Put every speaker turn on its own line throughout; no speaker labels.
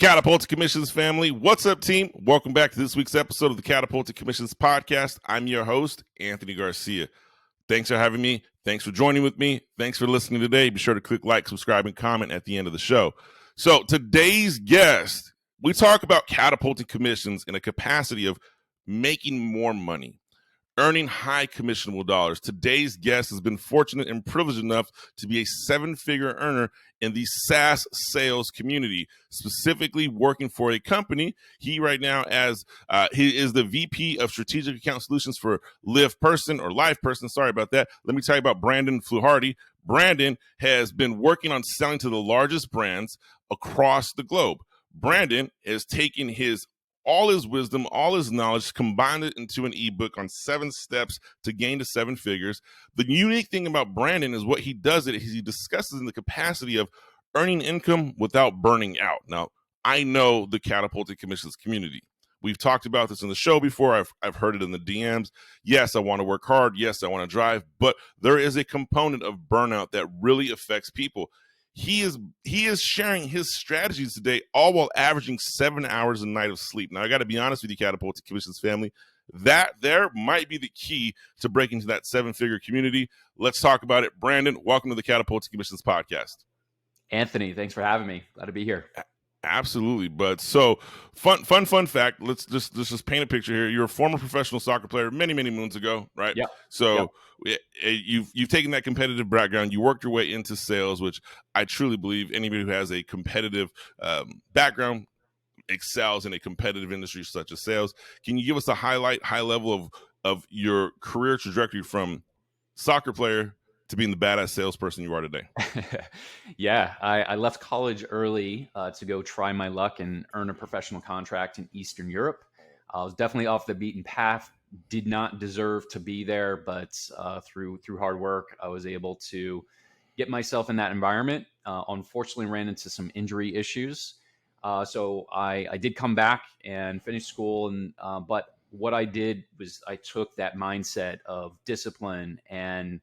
Catapulting Commissions family, what's up, team? Welcome back to this week's episode of the Catapulting Commissions Podcast. I'm your host, Anthony Garcia. Thanks for having me. Thanks for joining with me. Thanks for listening today. Be sure to click like, subscribe, and comment at the end of the show. So today's guest, we talk about catapulting commissions in a capacity of making more money, earning high commissionable dollars. Today's guest has been fortunate and privileged enough to be a seven-figure earner in the SaaS sales community, specifically working for a company. He right now he is the VP of Strategic Account Solutions for LivePerson. Sorry about that. Let me tell you about Brandon Fluharty. Brandon has been working on selling to the largest brands across the globe. Brandon has taken all his wisdom, all his knowledge, combined it into an ebook on 7 steps to gain to 7 figures. The unique thing about Brandon is what he does is he discusses in the capacity of earning income without burning out. Now, I know the Catapulting Commissions community. We've talked about this in the show before. I've heard it in the DMs. Yes, I want to work hard. Yes, I want to drive. But there is a component of burnout that really affects people. He is sharing his strategies today, all while averaging 7 hours a night of sleep. Now, I got to be honest with you, Catapulting Commissions family, that there might be the key to breaking into that 7-figure community. Let's talk about it. Brandon, welcome to the Catapulting Commissions Podcast.
Anthony, thanks for having me. Glad to be here.
Absolutely, bud. So fun fact. Let's just paint a picture here. You're a former professional soccer player many moons ago, right?
Yeah.
So you've taken that competitive background. You worked your way into sales, which I truly believe anybody who has a competitive background excels in a competitive industry such as sales. Can you give us a high level of your career trajectory from soccer player to being the badass salesperson you are today?
Yeah, I left college early to go try my luck and earn a professional contract in Eastern Europe. I was definitely off the beaten path, did not deserve to be there, but through hard work, I was able to get myself in that environment. Unfortunately, ran into some injury issues. So I did come back and finish school, but what I did was I took that mindset of discipline and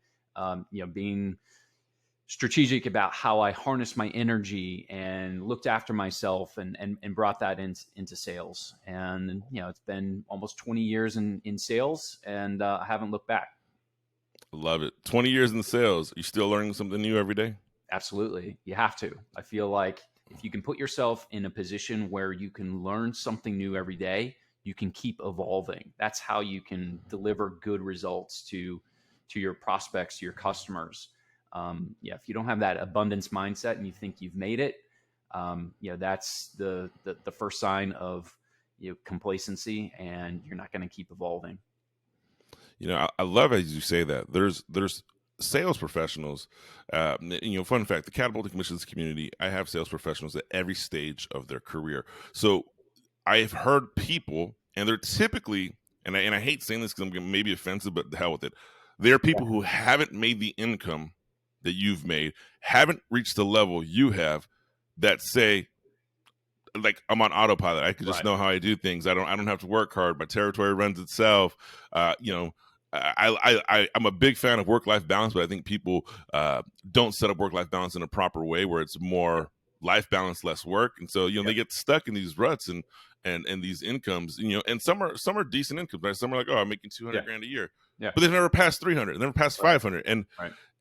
being strategic about how I harnessed my energy and looked after myself and brought that into sales. And, it's been almost 20 years in sales, and I haven't looked back.
Love it. 20 years in sales. You still learning something new every day?
Absolutely. You have to. I feel like if you can put yourself in a position where you can learn something new every day, you can keep evolving. That's how you can deliver good results to your prospects, to your customers. If you don't have that abundance mindset and you think you've made it, that's the first sign of complacency, and you're not going to keep evolving.
I love as you say that. There's sales professionals. Fun fact: the Catapulting Commissions community, I have sales professionals at every stage of their career. So I've heard people, and they're typically, and I hate saying this because I'm maybe offensive, but the hell with it. There are people who haven't made the income that you've made, haven't reached the level you have, that say, like, I'm on autopilot. I can just know how I do things. I don't have to work hard. My territory runs itself. I'm a big fan of work-life balance, but I think people don't set up work-life balance in a proper way where it's more life balance, less work. And so, they get stuck in these ruts and these incomes, and some are decent incomes, right? Some are like, oh, I'm making $200,000 a year. Yeah. But they've never passed 300, never passed 500.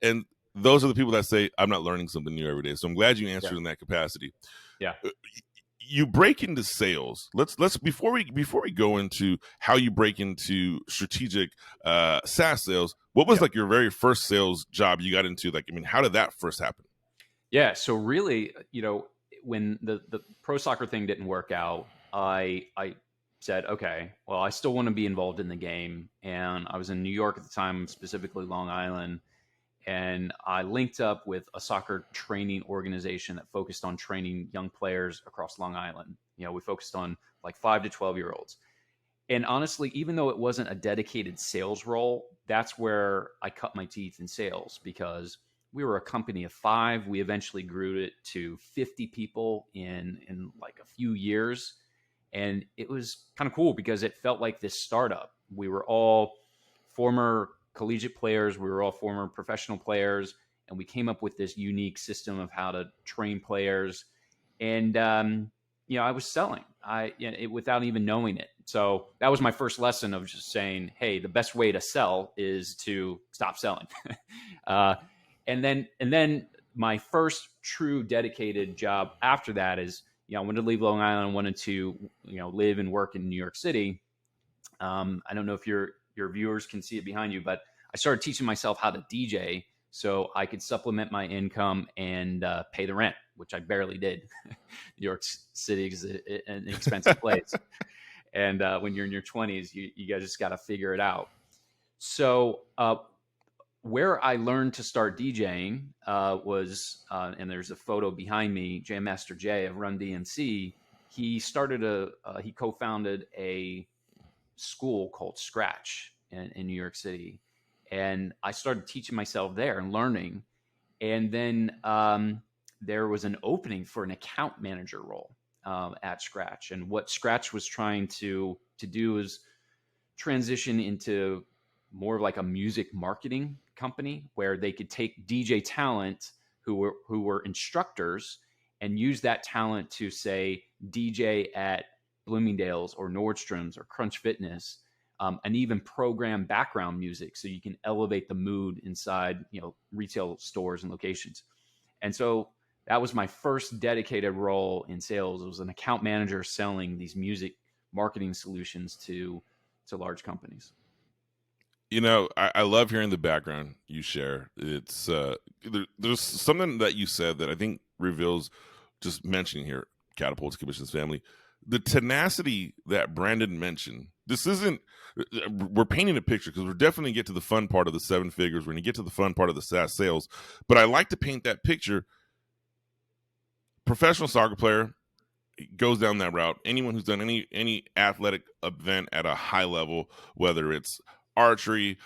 And those are the people that say, I'm not learning something new every day. So I'm glad you answered in that capacity.
Yeah.
You break into sales. Let's before we go into how you break into strategic SaaS sales, what was like your very first sales job you got into? How did that first happen?
Yeah. So really, when the pro soccer thing didn't work out, I said, okay, well, I still want to be involved in the game. And I was in New York at the time, specifically Long Island. And I linked up with a soccer training organization that focused on training young players across Long Island. We focused on like 5 to 12-year-olds. And honestly, even though it wasn't a dedicated sales role, that's where I cut my teeth in sales, because we were a company of 5. We eventually grew it to 50 people in like a few years. And it was kind of cool because it felt like this startup. We were all former collegiate players. We were all former professional players. And we came up with this unique system of how to train players. And, I was selling without even knowing it. So that was my first lesson of just saying, hey, the best way to sell is to stop selling. And then my first true dedicated job after that is, I wanted to leave Long Island. I wanted to, live and work in New York City. I don't know if your viewers can see it behind you, but I started teaching myself how to DJ so I could supplement my income and pay the rent, which I barely did. New York City is an expensive place. And when you're in your 20s, you guys just got to figure it out. So where I learned to start DJing was, and there's a photo behind me, Jam Master Jay of Run DMC. He co-founded a school called Scratch in New York City. And I started teaching myself there and learning. And then there was an opening for an account manager role at Scratch. And what Scratch was trying to do is transition into more of like a music marketing company where they could take DJ talent who were instructors and use that talent to, say, DJ at Bloomingdale's or Nordstrom's or Crunch Fitness, and even program background music so you can elevate the mood inside, retail stores and locations. And so that was my first dedicated role in sales. It was an account manager selling these music marketing solutions to large companies.
I love hearing the background you share. It's there's something that you said that I think reveals, just mentioning here, Catapulting Commissions family, the tenacity that Brandon mentioned. This isn't, we're painting a picture because we're definitely get to the fun part of the 7 figures. We're going to get to the fun part of the SaaS sales, but I like to paint that picture. Professional soccer player goes down that route. Anyone who's done any athletic event at a high level, whether it's archery,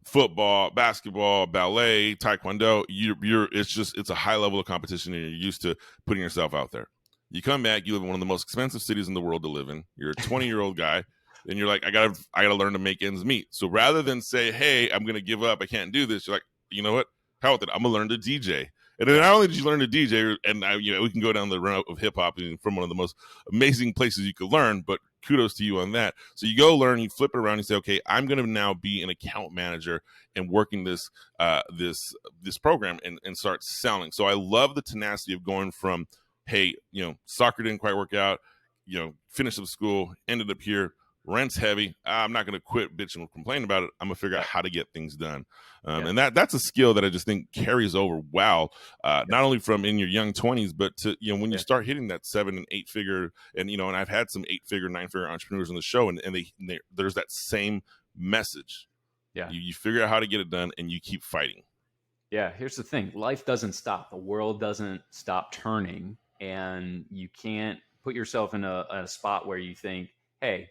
football, basketball, ballet, taekwondo, it's a high level of competition, and you're used to putting yourself out there. You come back, you live in one of the most expensive cities in the world to live in. You're a 20-year-old guy, and you're like, I gotta learn to make ends meet. So rather than say, hey, I'm gonna give up, I can't do this, you're like, you know what? Hell with it, I'm gonna learn to DJ. And then not only did you learn to DJ, and we can go down the route of hip hop from one of the most amazing places you could learn, but kudos to you on that. So you go learn, you flip it around, you say, okay, I'm going to now be an account manager and working this program and start selling. So I love the tenacity of going from, hey, soccer didn't quite work out, finished up school, ended up here, rent's heavy. I'm not going to quit bitching and complain about it. I'm going to figure out how to get things done. And that's a skill that I just think carries over well, not only from in your young 20s, but to, when you start hitting that 7 and 8 figure, and, and I've had some 8-figure, 9-figure entrepreneurs on the show, and there's that same message.
Yeah.
You figure out how to get it done and you keep fighting.
Yeah. Here's the thing. Life doesn't stop. The world doesn't stop turning, and you can't put yourself in a spot where you think, hey,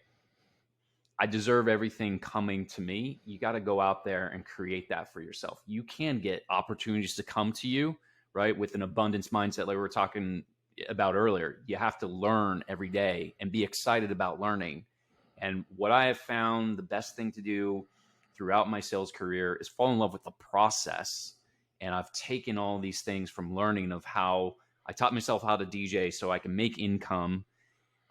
I deserve everything coming to me. You got to go out there and create that for yourself. You can get opportunities to come to you, right? With an abundance mindset, like we were talking about earlier. You have to learn every day and be excited about learning. And what I have found the best thing to do throughout my sales career is fall in love with the process. And I've taken all these things from learning of how I taught myself how to DJ so I can make income.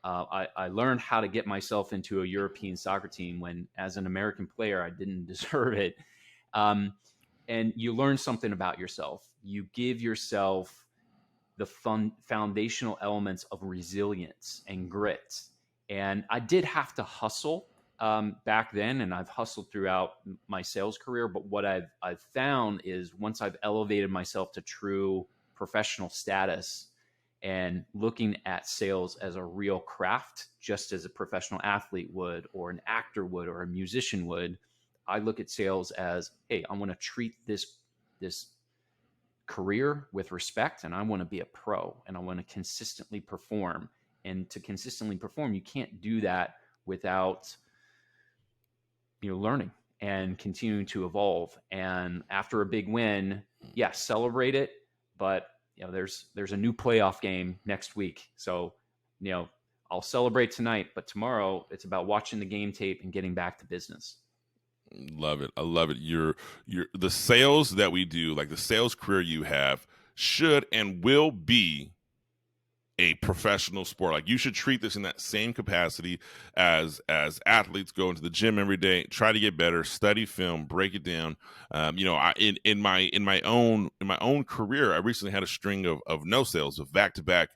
I learned how to get myself into a European soccer team when, as an American player, I didn't deserve it. And you learn something about yourself. You give yourself the foundational elements of resilience and grit. And I did have to hustle back then, and I've hustled throughout my sales career. But what I've found is once I've elevated myself to true professional status, and looking at sales as a real craft, just as a professional athlete would, or an actor would, or a musician would, I look at sales as, hey, I want to treat this career with respect, and I want to be a pro, and I want to consistently perform. And to consistently perform, you can't do that without learning and continuing to evolve. And after a big win, celebrate it, but there's a new playoff game next week. So, I'll celebrate tonight, but tomorrow it's about watching the game tape and getting back to business.
Love it. I love it. The sales that we do, like the sales career you have, should and will be a professional sport. Like, you should treat this in that same capacity as athletes go into the gym every day, try to get better, study film, break it down. In my own career, I recently had a string of no sales, of back-to-back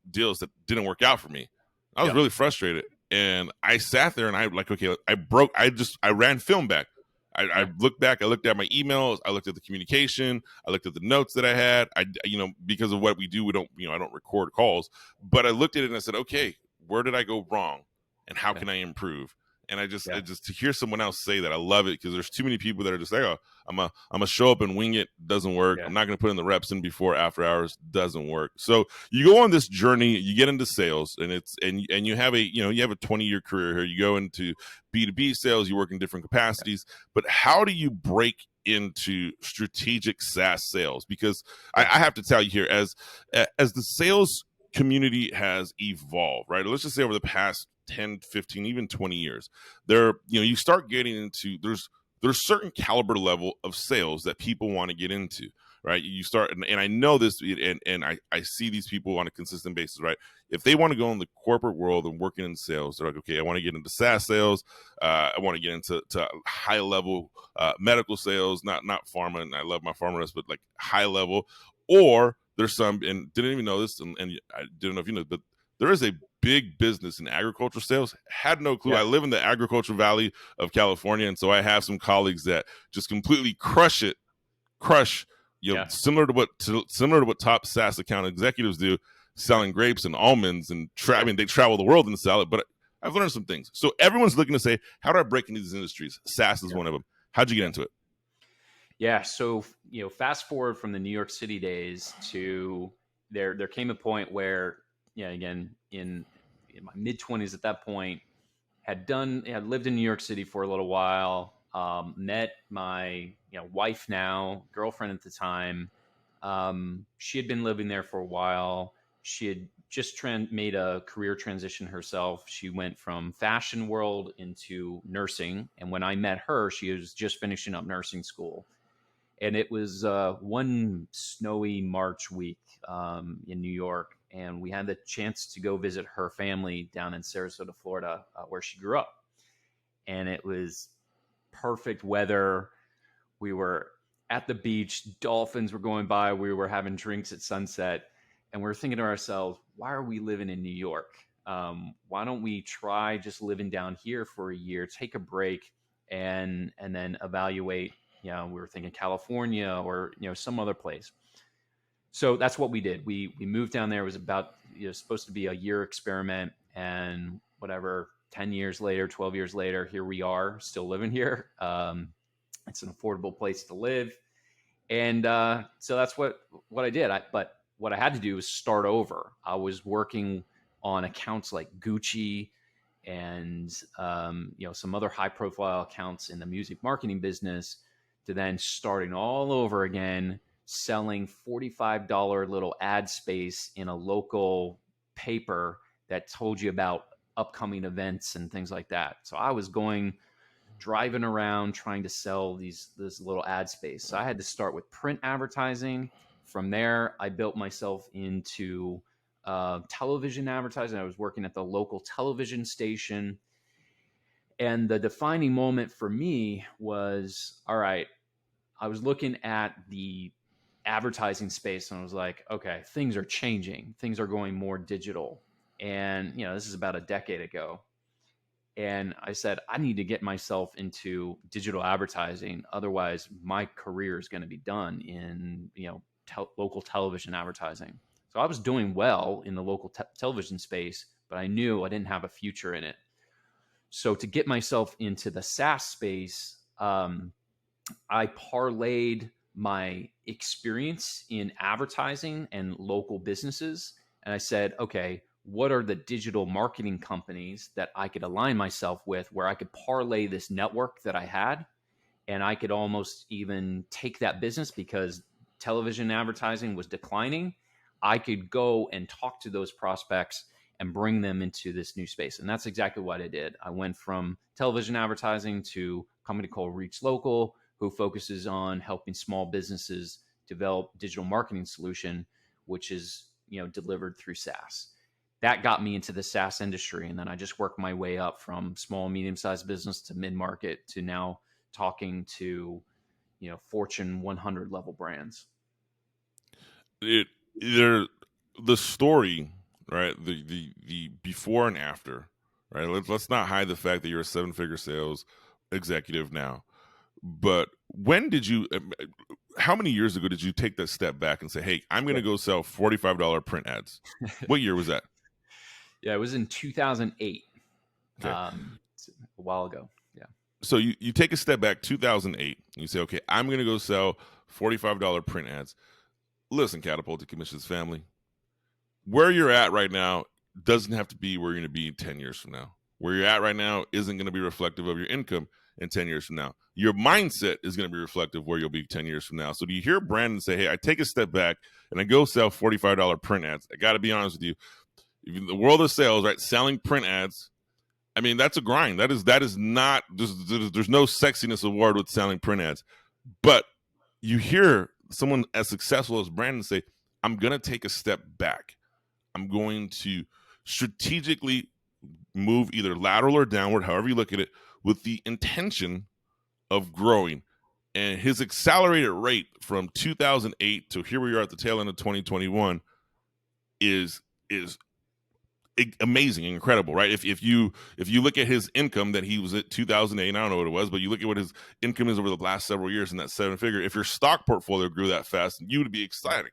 deals that didn't work out for me. I was really frustrated, and I sat there and I ran film back. I looked back, I looked at my emails, I looked at the communication, I looked at the notes that I had. Because of what we do, I don't record calls, but I looked at it and I said, okay, where did I go wrong, and how can I improve? And I just to hear someone else say that, I love it, because there's too many people that are just like, oh, I'm gonna show up and wing it. Doesn't work. I'm not gonna put in the reps in before after hours. Doesn't work. So you go on this journey, you get into sales, and you have a 20-year career here. You go into B2B sales, you work in different capacities, but how do you break into strategic SaaS sales? Because I have to tell you here, as the sales community has evolved, right? Let's just say over the past 10, 15, even 20 years, you start getting into, there's certain caliber level of sales that people want to get into, right? You start, and I know this, and I see these people on a consistent basis, right? If they want to go in the corporate world and working in sales, they're like, okay, I want to get into SaaS sales. I want to get into high level medical sales, not pharma, and I love my pharma reps, but like high level. Or there's some, and didn't even know this, and I didn't know if you know, but there is a big business in agriculture sales. Had no clue. I live in the agricultural valley of California, and so I have some colleagues that just completely crush, similar to what top SaaS account executives do, selling grapes and almonds, and they travel the world and sell it. But I've learned some things. So everyone's looking to say, how do I break into these industries? SaaS is one of them. How'd you get into it?
Yeah. So, fast forward from the New York City days to there came a point where, again, in my mid-20s at that point, had lived in New York City for a little while, met my wife, now girlfriend at the time. She had been living there for a while. She had just made a career transition herself. She went from fashion world into nursing. And when I met her, she was just finishing up nursing school. And it was one snowy March week in New York. And we had the chance to go visit her family down in Sarasota, Florida, where she grew up. And it was perfect weather. We were at the beach. Dolphins were going by. We were having drinks at sunset. And we were thinking to ourselves, why are we living in New York? Why don't we try just living down here for a year, take a break, and then evaluate. We were thinking California or some other place. So that's what we did. We moved down there. It was about supposed to be a year experiment, and whatever. 10 years later, 12 years later, here we are, still living here. It's an affordable place to live, and so that's what I did. But what I had to do was start over. I was working on accounts like Gucci and some other high-profile accounts in the music marketing business, to then starting all over again, selling $45 little ad space in a local paper that told you about upcoming events and things like that. So I was driving around trying to sell this little ad space. So I had to start with print advertising. From there, I built myself into television advertising. I was working at the local television station. And the defining moment for me was, all right, I was looking at the advertising space and I was like, okay, things are changing. Things are going more digital. And, this is about a decade ago. And I said, I need to get myself into digital advertising. Otherwise, my career is going to be done in, local television advertising. So I was doing well in the local television space, but I knew I didn't have a future in it. So to get myself into the SaaS space, I parlayed my experience in advertising and local businesses. And I said, okay, what are the digital marketing companies that I could align myself with, where I could parlay this network that I had, and I could almost even take that business, because television advertising was declining. I could go and talk to those prospects and bring them into this new space. And that's exactly what I did. I went from television advertising to a company called Reach Local, who focuses on helping small businesses develop digital marketing solution, which is delivered through SaaS. That got me into the SaaS industry. And then I just worked my way up from small, medium-sized business to mid-market to now talking to, Fortune 100 level brands.
The story, right? The before and after, right? Let's not hide the fact that you're a 7-figure sales executive now. But when did you? How many years ago did you take that step back and say, "Hey, I'm going to go sell $45 print ads"? What year was that?
Yeah, it was in 2008.
Okay.
A while ago. Yeah.
So you take a step back, 2008, and you say, "Okay, I'm going to go sell $45 print ads." Listen, Catapulting Commissions family, where you're at right now doesn't have to be where you're going to be 10 years from now. Where you're at right now isn't going to be reflective of your income in 10 years from now. Your mindset is going to be reflective where you'll be 10 years from now. So do you hear Brandon say, "Hey, I take a step back and I go sell $45 print ads"? I got to be honest with you. In the world of sales, right, selling print ads, I mean, that's a grind. That is not, there's no sexiness award with selling print ads. But you hear someone as successful as Brandon say, "I'm going to take a step back. I'm going to strategically move either lateral or downward, however you look at it, with the intention of growing." And his accelerated rate from 2008 to here we are at the tail end of 2021 is amazing, incredible, right? If you look at his income that he was at 2008, I don't know what it was, but you look at what his income is over the last several years in that 7-figure. If your stock portfolio grew that fast, you would be excited.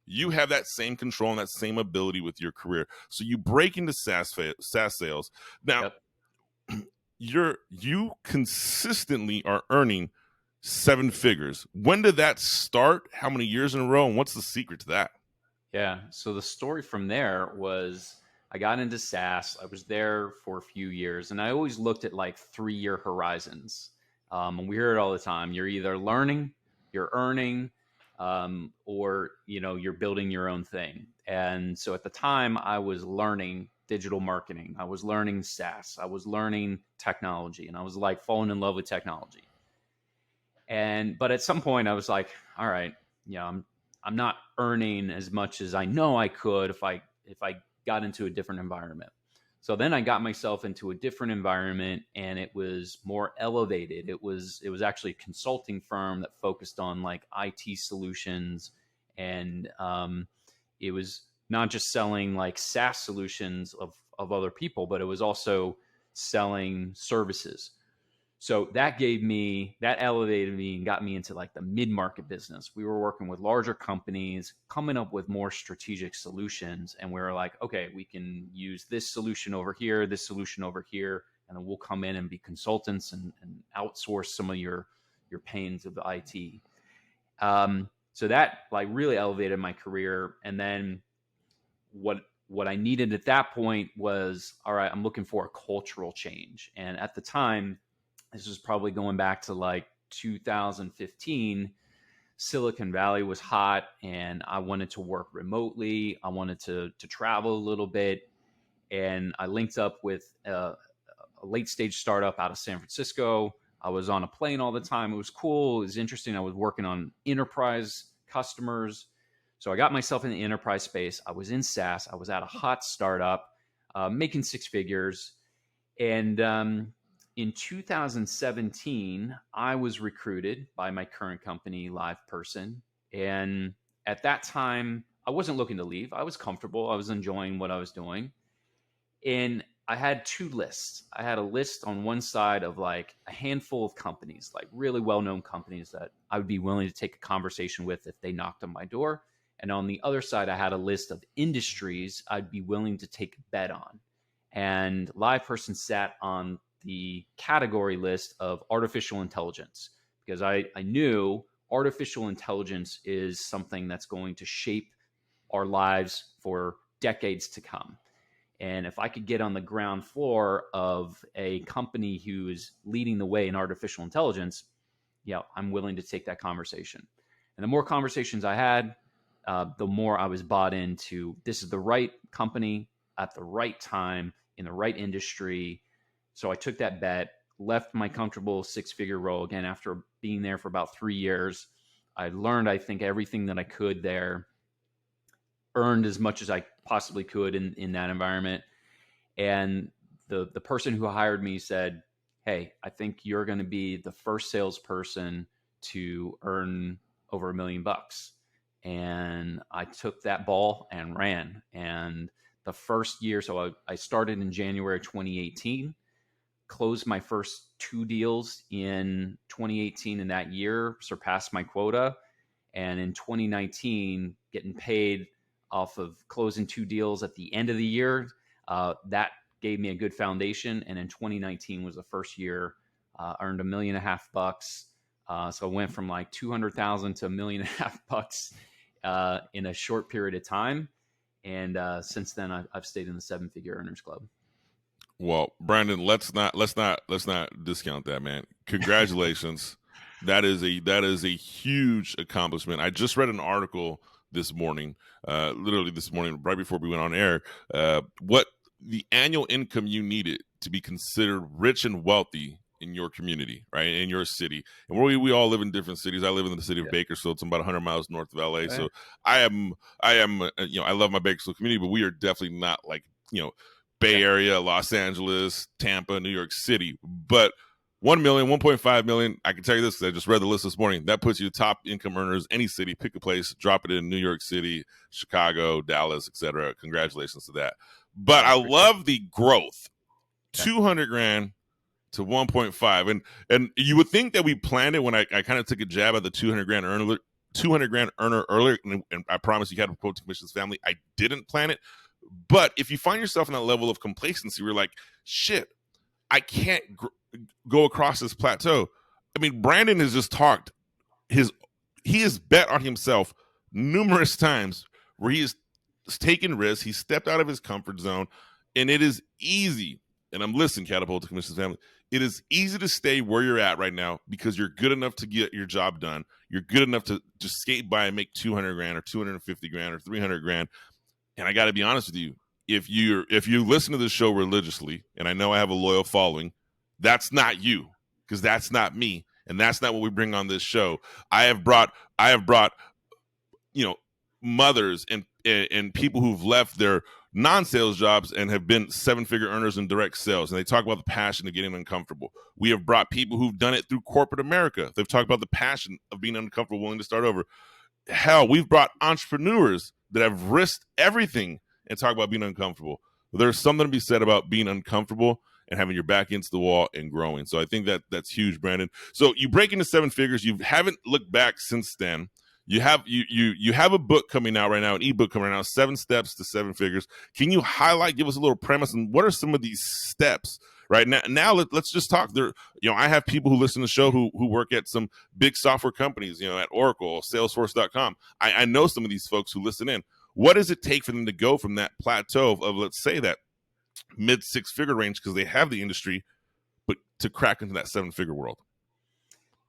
You have that same control and that same ability with your career. So you break into SaaS sales. Now, you consistently are earning 7 figures. When did that start? How many years in a row? And what's the secret to that?
Yeah. So the story from there was I got into SaaS. I was there for a few years, and I always looked at like 3-year horizons. And we hear it all the time. You're either learning, you're earning, or you're building your own thing. And so at the time, I was learning digital marketing. I was learning SaaS. I was learning technology, and I was like falling in love with technology. But at some point, I was like, all right, I'm not earning as much as I know I could if I got into a different environment. So then I got myself into a different environment, and it was more elevated. It was actually a consulting firm that focused on like IT solutions, and it was not just selling like SaaS solutions of other people, but it was also selling services. So that elevated me and got me into like the mid-market business. We were working with larger companies, coming up with more strategic solutions. And we were like, okay, we can use this solution over here, and then we'll come in and be consultants and outsource some of your pains of the IT. So that like really elevated my career. And then what I needed at that point was, all right, I'm looking for a cultural change. And at the time, this was probably going back to like 2015. Silicon Valley was hot, and I wanted to work remotely. I wanted to travel a little bit, and I linked up with a late stage startup out of San Francisco. I was on a plane all the time. It was cool. It was interesting. I was working on enterprise customers. So I got myself in the enterprise space. I was in SaaS. I was at a hot startup, making 6 figures. And in 2017, I was recruited by my current company, LivePerson. And at that time, I wasn't looking to leave. I was comfortable. I was enjoying what I was doing. And I had 2 lists. I had a list on one side of like a handful of companies, like really well-known companies that I would be willing to take a conversation with if they knocked on my door. And on the other side, I had a list of industries I'd be willing to take a bet on. And LivePerson sat on the category list of artificial intelligence, because I knew artificial intelligence is something that's going to shape our lives for decades to come. And if I could get on the ground floor of a company who is leading the way in artificial intelligence, I'm willing to take that conversation. And the more conversations I had, the more I was bought into this is the right company at the right time in the right industry. So I took that bet, left my comfortable 6-figure role again after being there for about 3 years. I learned, I think, everything that I could there. earned as much as I possibly could in that environment. And the person who hired me said, "Hey, I think you're going to be the first salesperson to earn over $1 million." And I took that ball and ran. And the first year, so I started in January 2018, closed my first 2 deals in 2018, and that year surpassed my quota. And in 2019, getting paid off of closing 2 deals at the end of the year, that gave me a good foundation. And in 2019 was the first year, earned $1.5 million. So I went from like 200,000 to $1.5 million in a short period of time. And since then, I've stayed in the 7-figure earners club.
Well, Brandon, let's not discount that, man. Congratulations. That is a huge accomplishment. I just read an article this morning, literally this morning, right before we went on air, what the annual income you needed to be considered rich and wealthy in your community, right, in your city. And we all live in different cities. I live in the city of Bakersfield. It's about 100 miles north of LA. Right. So I am, I love my Bakersfield community, but we are definitely not like, Bay Area, Los Angeles, Tampa, New York City. But 1 million, 1.5 million, I can tell you this, because I just read the list this morning. That puts you top income earners, any city, pick a place, drop it in New York City, Chicago, Dallas, etc. Congratulations to that. But I love the growth. 200 grand to 1.5. And you would think that we planned it when I kind of took a jab at the 200 grand earner earlier. And I promise you, Catapulting Commissions family, I didn't plan it. But if you find yourself in that level of complacency, we're like, shit, I can't go across this plateau. I mean, Brandon has just talked. He has bet on himself numerous times where he has taken risks. He stepped out of his comfort zone, and it is easy. And I'm listening, Catapulting Commissions family. It is easy to stay where you're at right now because you're good enough to get your job done. You're good enough to just skate by and make 200 grand or 250 grand or 300 grand. And I got to be honest with you, if you listen to this show religiously, and I know I have a loyal following, that's not you, because that's not me, and that's not what we bring on this show. I have brought mothers and people who've left their non-sales jobs and have been 7-figure earners in direct sales, and they talk about the passion of getting uncomfortable. We have brought people who've done it through corporate America. They've talked about the passion of being uncomfortable, willing to start over. Hell, we've brought entrepreneurs that have risked everything and talk about being uncomfortable. There's something to be said about being uncomfortable and having your back against the wall and growing. So I think that's huge, Brandon. So you break into 7 figures. You haven't looked back since then. You have a book coming out right now, an ebook coming out, 7 Steps to 7 Figures. Can you give us a little premise on what are some of these steps? Right now, let's just talk. There, I have people who listen to the show who work at some big software companies, at Oracle, Salesforce.com. I know some of these folks who listen in. What does it take for them to go from that plateau of let's say that mid 6-figure range because they have the industry, but to crack into that 7-figure world?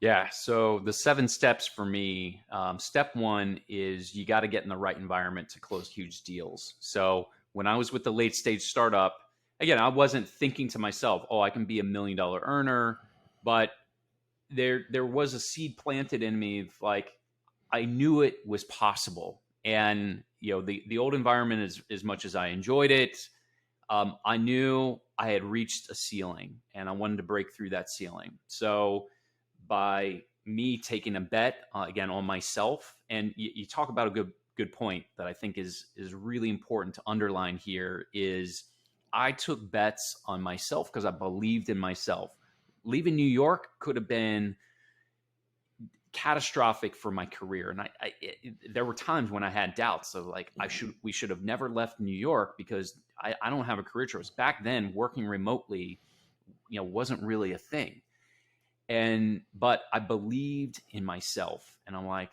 Yeah. So the 7 steps for me, step 1 is you got to get in the right environment to close huge deals. So when I was with the late stage startup, again, I wasn't thinking to myself, oh, I can be $1 million earner, but there was a seed planted in me of like, I knew it was possible. And, the old environment, as much as I enjoyed it, I knew I had reached a ceiling and I wanted to break through that ceiling. So by me taking a bet, again, on myself, and you talk about a good point that I think is really important to underline here is I took bets on myself because I believed in myself. Leaving New York could have been catastrophic for my career. And there were times when I had doubts of like, we should have never left New York because I don't have a career choice. Back then, working remotely, wasn't really a thing. But I believed in myself and I'm like,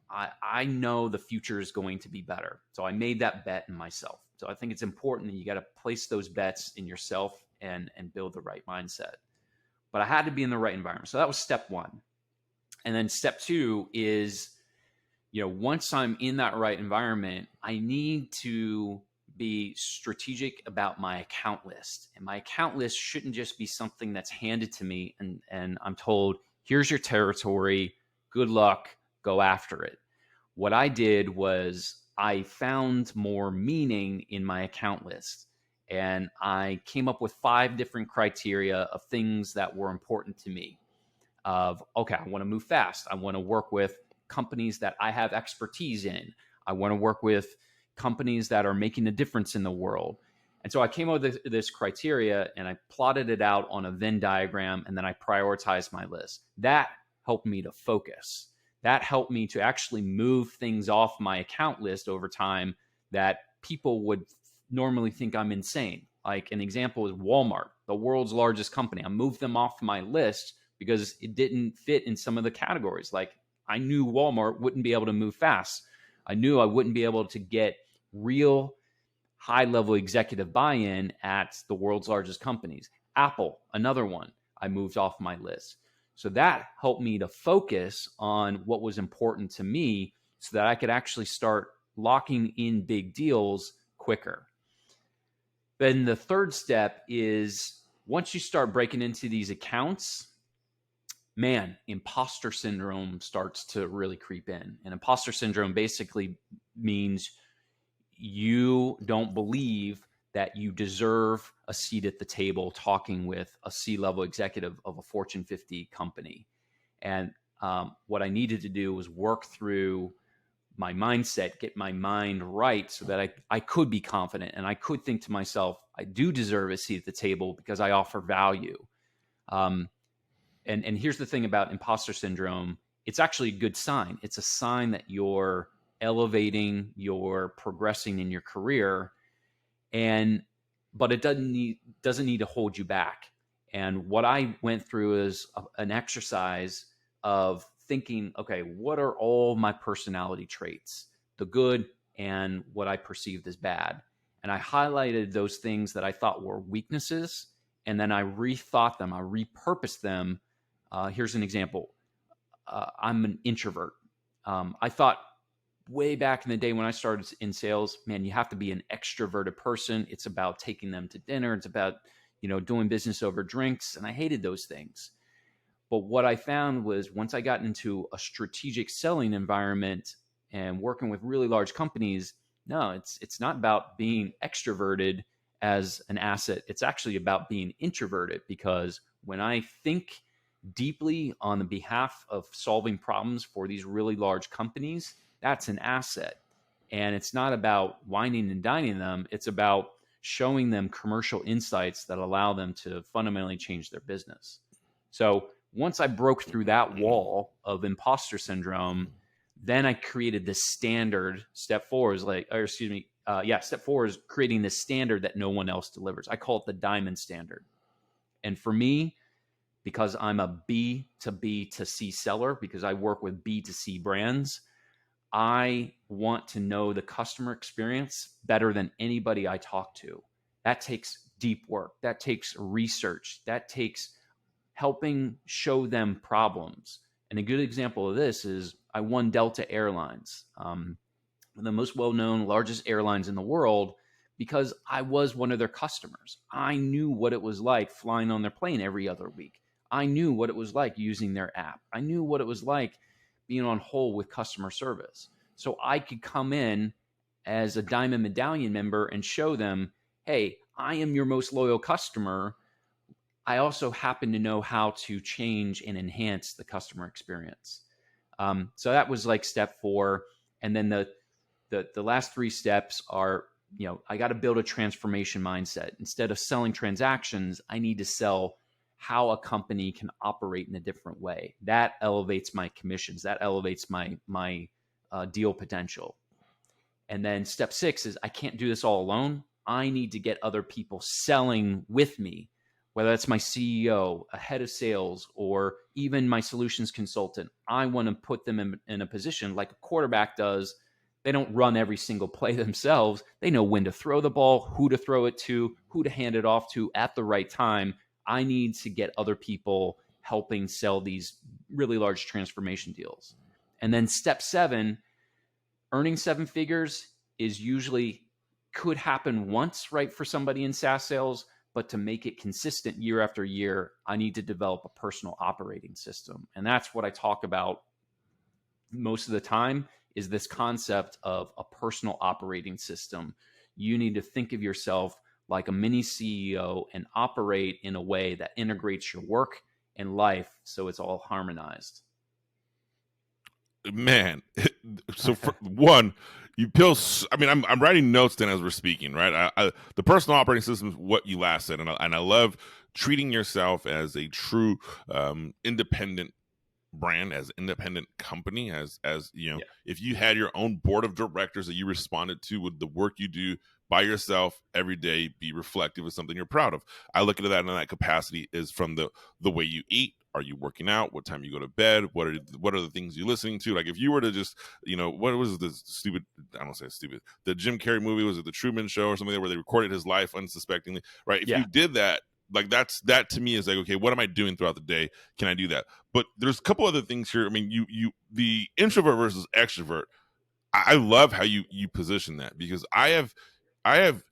I know the future is going to be better. So I made that bet in myself. So I think it's important that you got to place those bets in yourself and build the right mindset. But I had to be in the right environment. So that was step 1. And then step 2 is, once I'm in that right environment, I need to be strategic about my account list. And my account list shouldn't just be something that's handed to me and I'm told, here's your territory, good luck, go after it. What I did was I found more meaning in my account list. And I came up with 5 different criteria of things that were important to me. Of, okay, I want to move fast. I want to work with companies that I have expertise in. I want to work with companies that are making a difference in the world. And so I came up with this criteria and I plotted it out on a Venn diagram, and then I prioritized my list. That helped me to focus. That helped me to actually move things off my account list over time that people would normally think I'm insane. Like an example is Walmart, the world's largest company. I moved them off my list because it didn't fit in some of the categories. Like I knew Walmart wouldn't be able to move fast. I knew I wouldn't be able to get real high-level executive buy-in at the world's largest companies. Apple, another one, I moved off my list. So that helped me to focus on what was important to me so that I could actually start locking in big deals quicker. Then the third step is once you start breaking into these accounts, man, imposter syndrome starts to really creep in. And imposter syndrome basically means you don't believe that you deserve a seat at the table talking with a C-level executive of a Fortune 50 company. And what I needed to do was work through my mindset, get my mind right so that I could be confident and I could think to myself, I do deserve a seat at the table because I offer value. And here's the thing about imposter syndrome. It's actually a good sign. It's a sign that you're elevating, you're progressing in your career, but it doesn't need to hold you back. And what I went through is an exercise of thinking, okay, what are all my personality traits, the good and what I perceived as bad? And I highlighted those things that I thought were weaknesses, and then I rethought them, I repurposed them. Here's an example. I'm an introvert. I thought way back in the day when I started in sales, man, you have to be an extroverted person. It's about taking them to dinner. It's about, doing business over drinks. And I hated those things. But what I found was once I got into a strategic selling environment and working with really large companies, no, it's not about being extroverted as an asset. It's actually about being introverted, because when I think deeply on the behalf of solving problems for these really large companies, that's an asset. And it's not about whining and dining them. It's about showing them commercial insights that allow them to fundamentally change their business. So once I broke through that wall of imposter syndrome, then I created this standard. Step 4 is creating this standard that no one else delivers. I call it the diamond standard. And for me, because I'm a B to B to C seller, because I work with B to C brands, I want to know the customer experience better than anybody I talk to. That takes deep work. That takes research. That takes helping show them problems. And a good example of this is I won Delta Airlines, the most well-known, largest airlines in the world, because I was one of their customers. I knew what it was like flying on their plane every other week. I knew what it was like using their app. I knew what it was like being on hold with customer service. So I could come in as a Diamond Medallion member and show them, hey, I am your most loyal customer. I also happen to know how to change and enhance the customer experience. So that was like step 4. And then the last 3 steps are, I got to build a transformation mindset. Instead of selling transactions, I need to sell how a company can operate in a different way. That elevates my commissions. That elevates my deal potential. And then step 6 is I can't do this all alone. I need to get other people selling with me, whether that's my CEO, a head of sales, or even my solutions consultant. I want to put them in a position like a quarterback does. They don't run every single play themselves. They know when to throw the ball, who to throw it to, who to hand it off to at the right time. I need to get other people helping sell these really large transformation deals. And then step 7, earning 7 figures is usually could happen once, right, for somebody in SaaS sales, but to make it consistent year after year, I need to develop a personal operating system. And that's what I talk about most of the time is this concept of a personal operating system. You need to think of yourself like a mini CEO and operate in a way that integrates your work and life so it's all harmonized.
Man, so for one, you peel. I mean, I'm writing notes then as we're speaking, right? The personal operating system is what you last said, and I love treating yourself as a true independent brand, as independent company, as you know, if you had your own board of directors that you responded to, would the work you do by yourself every day be reflective of something you're proud of? I look at that in that capacity is from the way you eat. Are you working out? What time you go to bed? What are the things you're listening to? Like if you were to just, you know, what was the stupid, I don't say stupid, the Jim Carrey movie, was it the Truman Show or something where they recorded his life unsuspectingly, right? If you did that, like that to me is like, okay, what am I doing throughout the day? Can I do that? But there's a couple other things here. I mean, the introvert versus extrovert, I love how you position that, because I have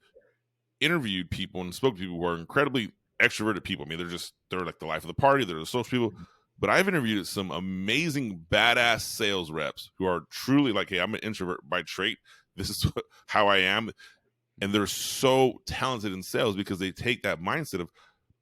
interviewed people and spoke to people who are incredibly extroverted people. I mean, they're like the life of the party. They're the social people. But I've interviewed some amazing badass sales reps who are truly like, hey, I'm an introvert by trait. This is how I am. And they're so talented in sales because they take that mindset of,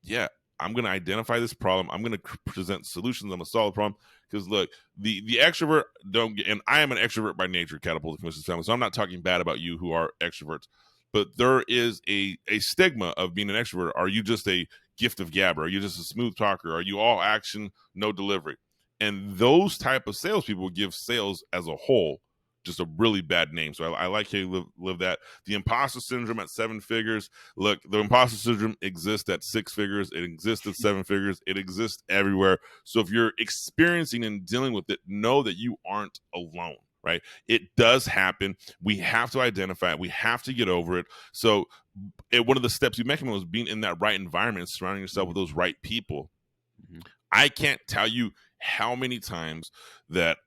yeah, I'm going to identify this problem. I'm going to present solutions. I'm going to solve the problem. Because look, the extrovert don't get, and I am an extrovert by nature, Catapulting Commissions family. So I'm not talking bad about you who are extroverts, but there is a stigma of being an extrovert. Are you just a gift of gab? Are you just a smooth talker? Are you all action, no delivery? And those type of salespeople give sales as a whole just a really bad name. So I like how you live that. The imposter syndrome at 7 figures. Look, the imposter syndrome exists at 6 figures. It exists at 7 figures. It exists everywhere. So if you're experiencing and dealing with it, know that you aren't alone, right? It does happen. We have to identify it. We have to get over it. So one of the steps you mentioned was being in that right environment, surrounding yourself with those right people. I can't tell you how many times that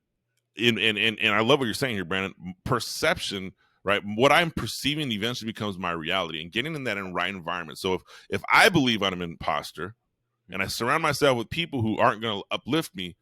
and I love what you're saying here, Brandon. Perception, right? What I'm perceiving eventually becomes my reality, and getting in that right environment. So if I believe I'm an imposter, and I surround myself with people who aren't going to uplift me,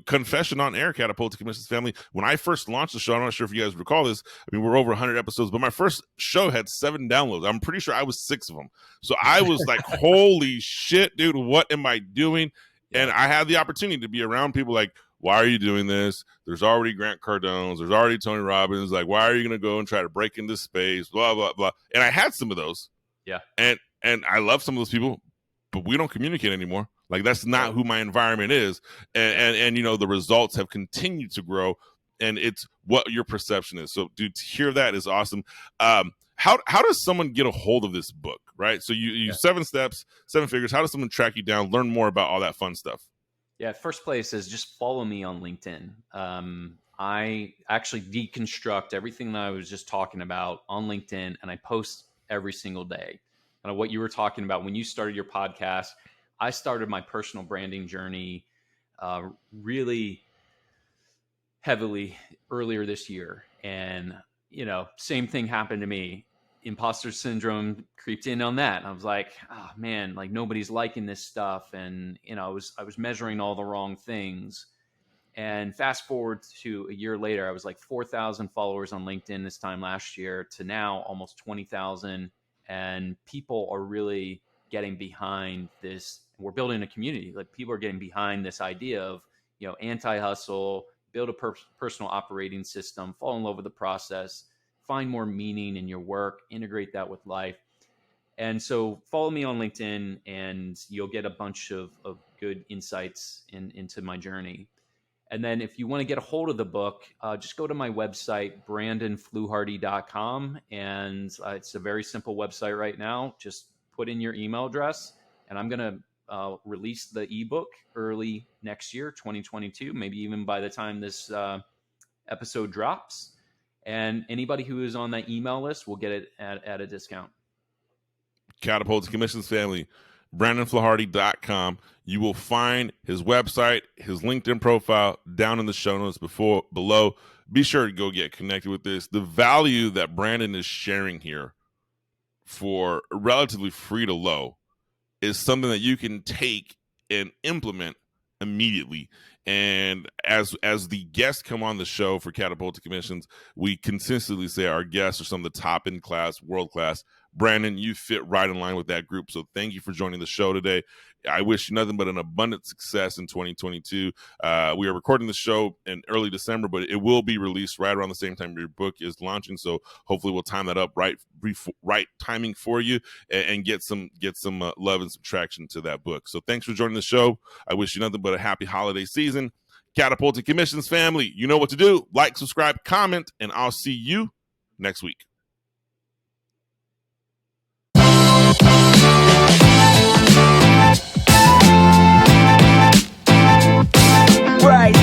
confession on air, Catapulting Commissions family. When I first launched the show, I'm not sure if you guys recall this. I mean, we're over 100 episodes, but my first show had 7 downloads. I'm pretty sure I was 6 of them. So I was like, holy shit, dude, what am I doing? And I had the opportunity to be around people like, why are you doing this? There's already Grant Cardone's. There's already Tony Robbins. Like, why are you going to go and try to break into space? Blah, blah, blah. And I had some of those.
Yeah.
And I love some of those people, but we don't communicate anymore. Like, that's not who my environment is. And you know, the results have continued to grow, and it's what your perception is. So, dude, to hear that is awesome. How does someone get a hold of this book, right? So you 7 steps, 7 figures. How does someone track you down, learn more about all that fun stuff?
Yeah, first place is just follow me on LinkedIn. I actually deconstruct everything that I was just talking about on LinkedIn, and I post every single day. Kind of what you were talking about when you started your podcast. I started my personal branding journey really heavily earlier this year. And, you know, same thing happened to me. Imposter syndrome creeped in on that. And I was like, oh man, like nobody's liking this stuff. And, you know, I was measuring all the wrong things. And fast forward to a year later, I was like 4,000 followers on LinkedIn this time last year to now almost 20,000. And people are really getting behind this. We're building a community. Like people are getting behind this idea of, you know, anti-hustle, build a personal operating system, fall in love with the process, find more meaning in your work, integrate that with life. And so follow me on LinkedIn and you'll get a bunch of good insights into my journey. And then if you want to get a hold of the book, just go to my website, brandonfluharty.com. And it's a very simple website right now. Just put in your email address, and I'm going to release the ebook early next year, 2022, maybe even by the time this episode drops. And anybody who is on that email list will get it at a discount.
Catapulting Commissions family, BrandonFluharty.com. You will find his website, his LinkedIn profile down in the show notes below. Be sure to go get connected with this. The value that Brandon is sharing here for relatively free to low is something that you can take and implement immediately. And as the guests come on the show for Catapulting Commissions, we consistently say our guests are some of the top in class, world class. Brandon, you fit right in line with that group. So thank you for joining the show today. I wish you nothing but an abundant success in 2022. We are recording the show in early December, but it will be released right around the same time your book is launching. So hopefully we'll time that up right timing for you and get some love and some traction to that book. So thanks for joining the show. I wish you nothing but a happy holiday season. Catapulting Commissions family, you know what to do. Like, subscribe, comment, and I'll see you next week.
Right.